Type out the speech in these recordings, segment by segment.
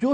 جو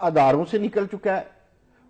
اداروں سے نکل چکا ہے,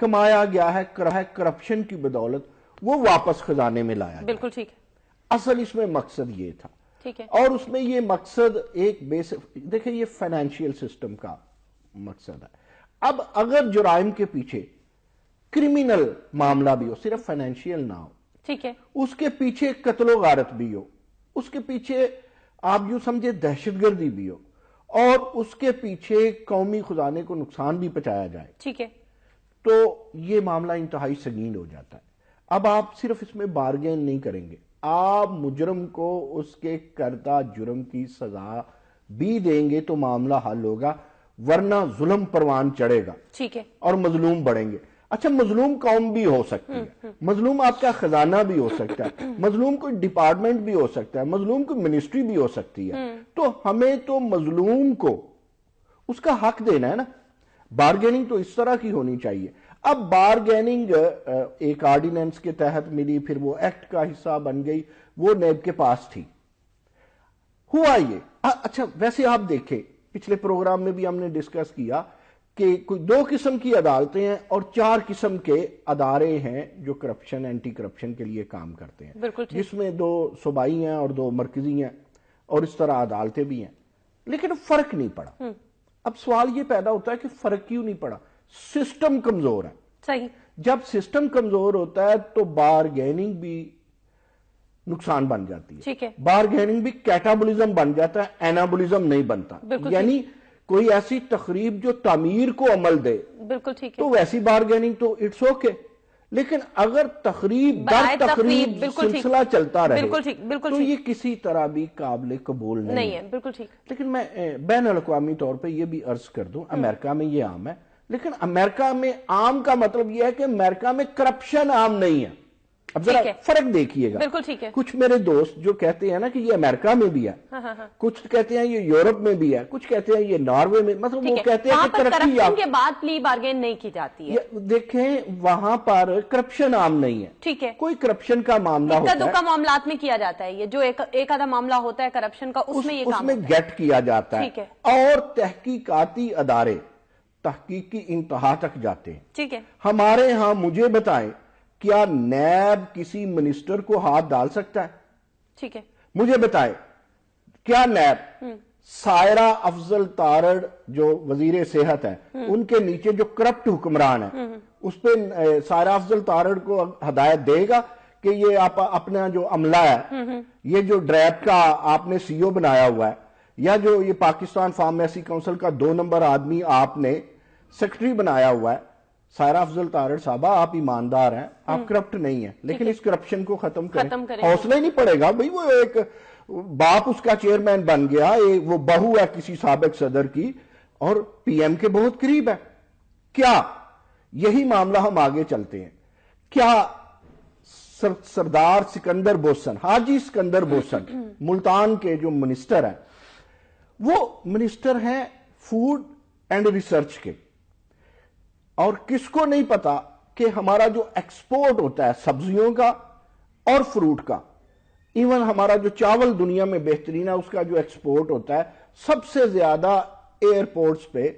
کمایا گیا ہے کرپشن کی بدولت, وہ واپس خزانے میں لایا گیا. بالکل ٹھیک ہے. اصل اس میں مقصد یہ تھا. ٹھیک ہے. اور اس میں یہ مقصد ایک دیکھیں یہ فائنینشیل سسٹم کا مقصد ہے. اب اگر جرائم کے پیچھے کرمینل معاملہ بھی ہو, صرف فائنینشیل نہ ہو, ٹھیک ہے, اس کے پیچھے قتل و غارت بھی ہو, اس کے پیچھے آپ یوں سمجھے دہشت گردی بھی ہو, اور اس کے پیچھے قومی خزانے کو نقصان بھی پہنچایا جائے, ٹھیک ہے, تو یہ معاملہ انتہائی سنگین ہو جاتا ہے. اب آپ صرف اس میں بارگین نہیں کریں گے, آپ مجرم کو اس کے کردہ جرم کی سزا بھی دیں گے تو معاملہ حل ہوگا, ورنہ ظلم پروان چڑھے گا. ٹھیک ہے. اور مظلوم بڑھیں گے. اچھا, مظلوم قوم بھی ہو سکتی ہے, مظلوم آپ کا خزانہ بھی ہو سکتا ہے, مظلوم کوئی ڈپارٹمنٹ بھی ہو سکتا ہے, مظلوم کوئی منسٹری بھی ہو سکتی ہے. تو ہمیں تو مظلوم کو اس کا حق دینا ہے نا. بارگیننگ تو اس طرح کی ہونی چاہیے. اب بارگیننگ ایک آرڈیننس کے تحت ملی, پھر وہ ایکٹ کا حصہ بن گئی, وہ نیب کے پاس تھی. ہوا یہ. اچھا, ویسے آپ دیکھیں پچھلے پروگرام میں بھی ہم نے ڈسکس کیا کہ کوئی 2 قسم کی عدالتیں ہیں اور 4 قسم کے ادارے ہیں جو کرپشن اینٹی کرپشن کے لیے کام کرتے ہیں, جس میں 2 صوبائی ہیں اور 2 مرکزی ہیں, اور اس طرح عدالتیں بھی ہیں. لیکن فرق نہیں پڑا. اب سوال یہ پیدا ہوتا ہے کہ فرق کیوں نہیں پڑا؟ سسٹم کمزور ہے. صحیح. جب سسٹم کمزور ہوتا ہے تو بارگیننگ بھی نقصان بن جاتی ہے. ٹھیک ہے. بارگیننگ بھی کیٹابولزم بن جاتا ہے, اینابولزم نہیں بنتا. یعنی کوئی ایسی تقریب جو تعمیر کو عمل دے, بالکل ٹھیک ہے, تو ویسی بارگیننگ تو اٹس اوکے. لیکن اگر تقریب در تقریب سلسلہ چلتا رہے تو یہ کسی طرح بھی قابل قبول نہیں ہے. بالکل ٹھیک. لیکن میں بین الاقوامی طور پہ یہ بھی عرض کر دوں, امریکہ میں یہ عام ہے, لیکن امریکہ میں عام کا مطلب یہ ہے کہ امریکہ میں کرپشن عام نہیں ہے. اب ذرا فرق دیکھیے گا. بالکل ٹھیک ہے. کچھ میرے دوست جو کہتے ہیں نا کہ یہ امریکہ میں بھی ہے, کچھ کہتے ہیں یہ یورپ میں بھی ہے, کچھ کہتے ہیں یہ ناروے میں, مطلب وہ کہتے ہیں کہ کرپشن کے بعد پلی بارگین نہیں کی جاتی ہے. دیکھیں وہاں پر کرپشن عام نہیں ہے. ٹھیک ہے. کوئی کرپشن کا معاملہ ہوتا ہے, کا معاملات میں کیا جاتا ہے, یہ جو ایک آدھا معاملہ ہوتا ہے کرپشن کا, اس میں یہ کام گیٹ کیا جاتا ہے. اور تحقیقاتی ادارے تحقیق کی انتہا تک جاتے ہیں. ٹھیک ہے. ہمارے ہاں مجھے بتائیں کیا نیب کسی منسٹر کو ہاتھ ڈال سکتا ہے؟ ٹھیک ہے. مجھے بتائیں کیا نیب سائرہ افضل تارڑ جو وزیر صحت ہے, ان کے نیچے جو کرپٹ حکمران ہے, اس پہ سائرہ افضل تارڑ کو ہدایت دے گا کہ یہ آپ اپنا جو عملہ ہے, یہ جو ڈریپ کا آپ نے سی او بنایا ہوا ہے, یا جو یہ پاکستان فارمیسی کونسل کا 2 نمبر آدمی آپ نے سیکرٹری بنایا ہوا ہے, سائرہ افضل تارڑ صاحبہ آپ ایماندار ہیں, آپ کرپٹ نہیں ہیں, لیکن اس کرپشن کو ختم کریں. حوصلہ ہی نہیں پڑے گا بھئی. وہ ایک باپ اس کا چیئرمین بن گیا, وہ بہو ہے کسی سابق صدر کی اور پی ایم کے بہت قریب ہے. کیا یہی معاملہ ہم آگے چلتے ہیں, کیا سردار سکندر بوسن, حاجی سکندر بوسن ملتان کے جو منسٹر ہیں, وہ منسٹر ہیں فوڈ اینڈ ریسرچ کے, اور کس کو نہیں پتا کہ ہمارا جو ایکسپورٹ ہوتا ہے سبزیوں کا اور فروٹ کا, ایون ہمارا جو چاول دنیا میں بہترین ہے اس کا جو ایکسپورٹ ہوتا ہے, سب سے زیادہ ایئرپورٹس پہ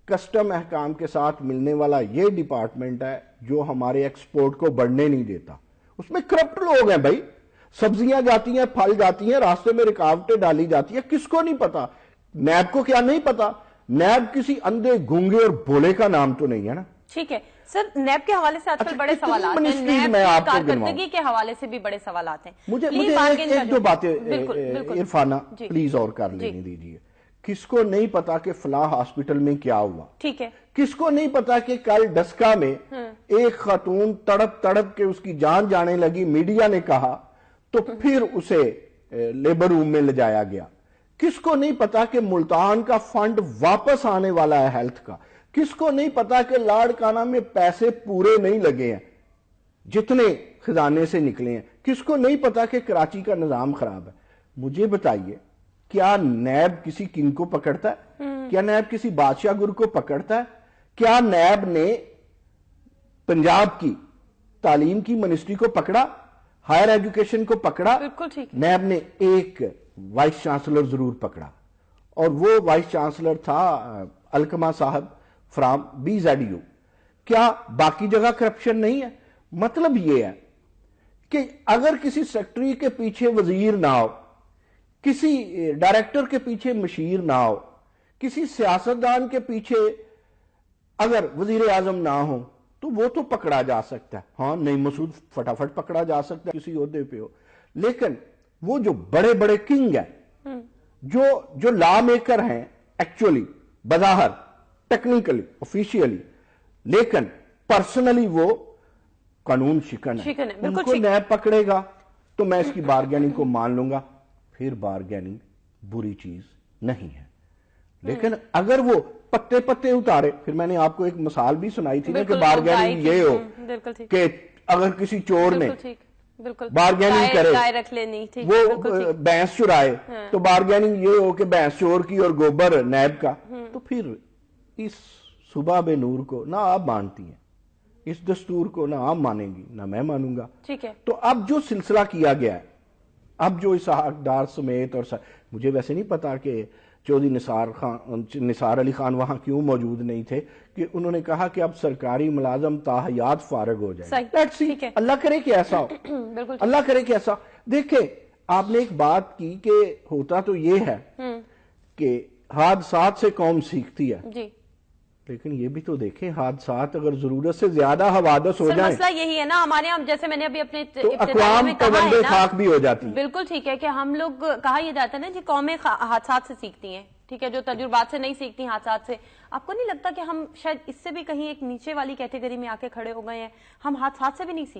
کسٹم احکام کے ساتھ ملنے والا یہ ڈپارٹمنٹ ہے جو ہمارے ایکسپورٹ کو بڑھنے نہیں دیتا. اس میں کرپٹ لوگ ہیں بھائی. سبزیاں جاتی ہیں, پھل جاتی ہیں, راستے میں رکاوٹیں ڈالی جاتی ہیں, کس کو نہیں پتا؟ نیب کو کیا نہیں پتا؟ نیب کسی اندھے گونگے اور بھولے کا نام تو نہیں ہے نا. ٹھیک ہے سر, نیب کے حوالے سے آج کل بڑے سوالات ہیں, نیب کی کارکردگی کے حوالے سے بھی بڑے سوالات ہیں. مجھے ایک دو باتیں عرفانہ پلیز اور کر لینے دیجیے. کس کو نہیں پتا کہ فلاں ہاسپٹل میں کیا ہوا؟ ٹھیک ہے. کس کو نہیں پتا کہ کل ڈسکا میں ایک خاتون تڑپ تڑپ کے اس کی جان جانے لگی, میڈیا نے کہا تو پھر اسے لیبر روم میں لے جایا گیا. کس کو نہیں پتا کہ ملتان کا فنڈ واپس آنے والا ہے ہیلتھ کا؟ کس کو نہیں پتا کہ لاڑکانہ میں پیسے پورے نہیں لگے ہیں جتنے خزانے سے نکلے ہیں؟ کس کو نہیں پتا کہ کراچی کا نظام خراب ہے؟ مجھے بتائیے, کیا نیب کسی کنگ کو پکڑتا ہے؟ کیا نیب کسی بادشاہ گر کو پکڑتا ہے؟ کیا نیب نے پنجاب کی تعلیم کی منسٹری کو پکڑا, ہائر ایجوکیشن کو پکڑا؟ نیب نے ایک وائس چانسلر ضرور پکڑا, اور وہ وائس چانسلر تھا الکما صاحب فرام BZU. کیا باقی جگہ کرپشن نہیں ہے؟ مطلب یہ ہے کہ اگر کسی سیکٹری کے پیچھے وزیر نہ ہو، کسی ڈائریکٹر کے پیچھے مشیر نہ ہو، کسی سیاستدان کے پیچھے اگر وزیر اعظم نہ ہو تو وہ تو پکڑا جا سکتا ہے. ہاں نعیم مسعود فٹافٹ پکڑا جا سکتا ہے کسی عہدے پہ ہو، لیکن وہ جو بڑے بڑے کنگ ہیں، جو لا میکر ہیں ایکچولی بظاہر ٹیکنیکلی آفیشیلی، لیکن پرسنلی وہ قانون شکن ہے، ان کو نیب پکڑے گا تو میں اس کی بارگیننگ کو مان لوں گا، پھر بارگیننگ بری چیز نہیں ہے. لیکن اگر وہ پتے پتے اتارے، پھر میں نے آپ کو ایک مثال بھی سنائی تھی نا کہ بارگیننگ یہ ہو کہ اگر کسی چور نے بارگیننگ کرے وہ بھینس چرائے تو بارگیننگ یہ ہو کہ بھینس چور کی اور گوبر نیب کا، تو پھر اس صبح بے نور کو نہ آپ مانتی ہیں، اس دستور کو نہ آپ مانیں گی نہ میں مانوں گا. تو اب جو سلسلہ کیا گیا ہے، اب جو اسحاق ڈار سمیت، اور مجھے ویسے نہیں پتا کہ چودھری نثار علی خان وہاں کیوں موجود نہیں تھے، کہ انہوں نے کہا کہ اب سرکاری ملازم تاحیات فارغ ہو جائے. اللہ کرے کہ ایسا ہو، اللہ کرے کہ ایسا. دیکھیں آپ نے ایک بات کی کہ ہوتا تو یہ ہے کہ حادثات سے قوم سیکھتی ہے، لیکن یہ بھی تو دیکھیں حادثات اگر ضرورت سے زیادہ حوادث ہو جائیں، مسئلہ یہی ہے نا ہمارے یہاں، جیسے میں نے ابھی اپنے اقوام میں کہا ہے خاک بھی ہو جاتی. بالکل ٹھیک ہے کہ ہم لوگ کہا یہ جاتا ہے نا جی قومیں حادثات سے سیکھتی ہیں، ٹھیک ہے، جو تجربات سے نہیں سیکھتی حادثات سے. آپ کو نہیں لگتا کہ ہم شاید اس سے بھی کہیں ایک نیچے والی کیٹیگری میں آ کے کھڑے ہو گئے ہیں، ہم حادثات سے بھی نہیں سیکھتے؟